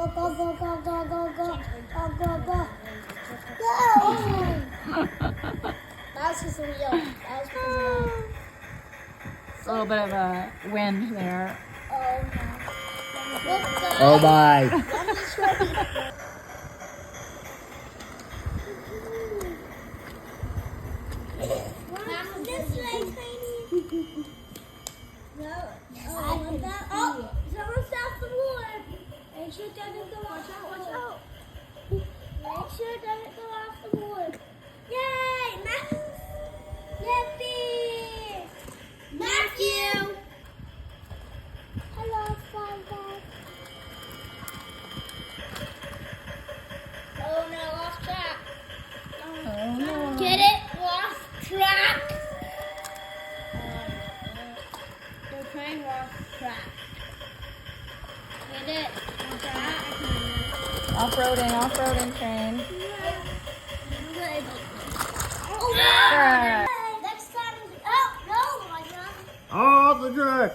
Go, go, go, go, go, go, go, go, go, go. Go! That was just a wheel. That was because of A little bit of a wind there. Oh, no. Look, guys. Oh my. Let me show you. This way, Tiny. No. Oh, someone's off the wood. Make sure it doesn't go off. Watch out. Make sure it doesn't go off the wood. Yay! Yippee! Matthew! Hello, Father. Oh no, lost track. Oh no. Get it? Lost track. The train lost track. Get it? Lost track. Off-roading train. Good. Oh, Yeah. next time. Oh, no, my God. Off the track.